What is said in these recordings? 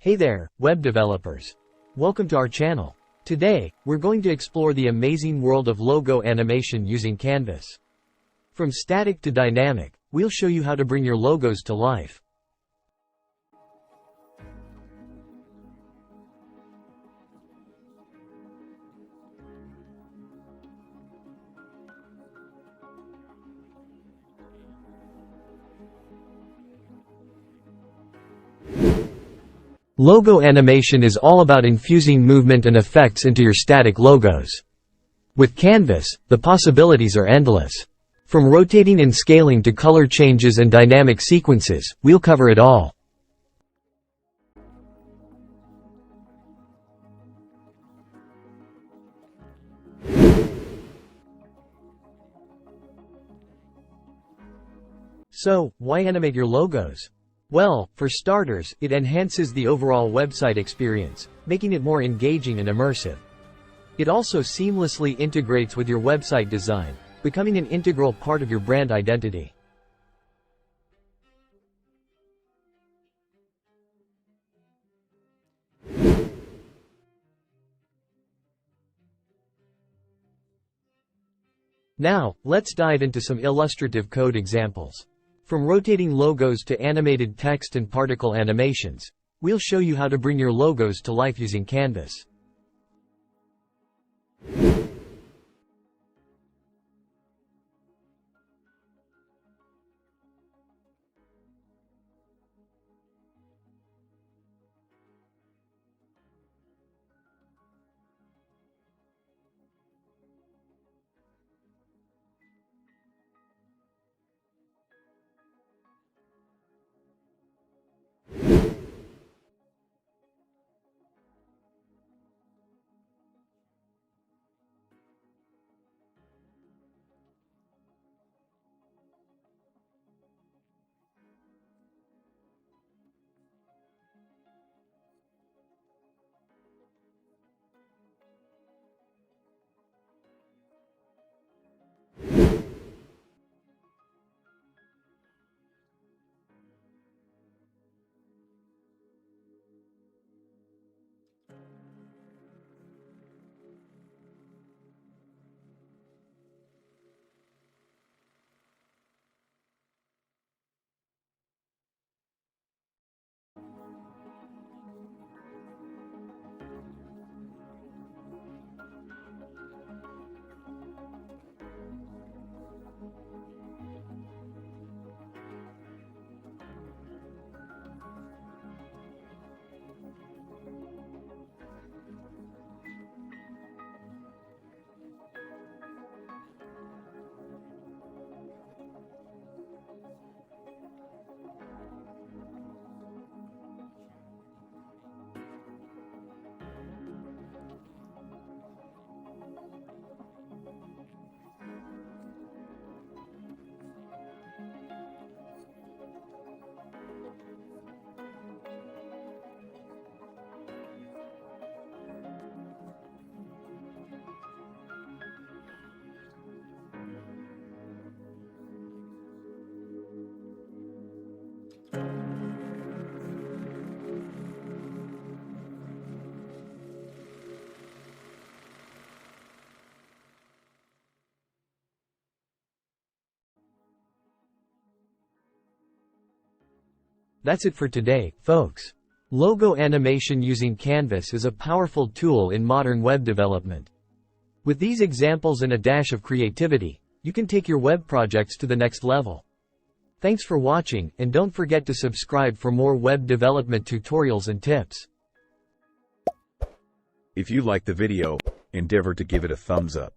Hey there, web developers. Welcome to our channel. Today, we're going to explore the amazing world of logo animation using Canvas. From static to dynamic, we'll show you how to bring your logos to life. Logo animation is all about infusing movement and effects into your static logos. With Canvas, the possibilities are endless. From rotating and scaling to color changes and dynamic sequences, we'll cover it all. So, why animate your logos? Well, for starters, it enhances the overall website experience, making it more engaging and immersive. It also seamlessly integrates with your website design, becoming an integral part of your brand identity. Now, let's dive into some illustrative code examples. From rotating logos to animated text and particle animations, we'll show you how to bring your logos to life using Canvas. That's it for today, folks. Logo animation using Canvas is a powerful tool in modern web development. With these examples and a dash of creativity, you can take your web projects to the next level. Thanks for watching, and don't forget to subscribe for more web development tutorials and tips. If you liked the video, endeavor to give it a thumbs up.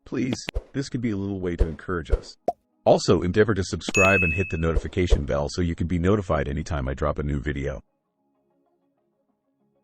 Please, this could be a little way to encourage us. Also, endeavor to subscribe and hit the notification bell so you can be notified anytime I drop a new video.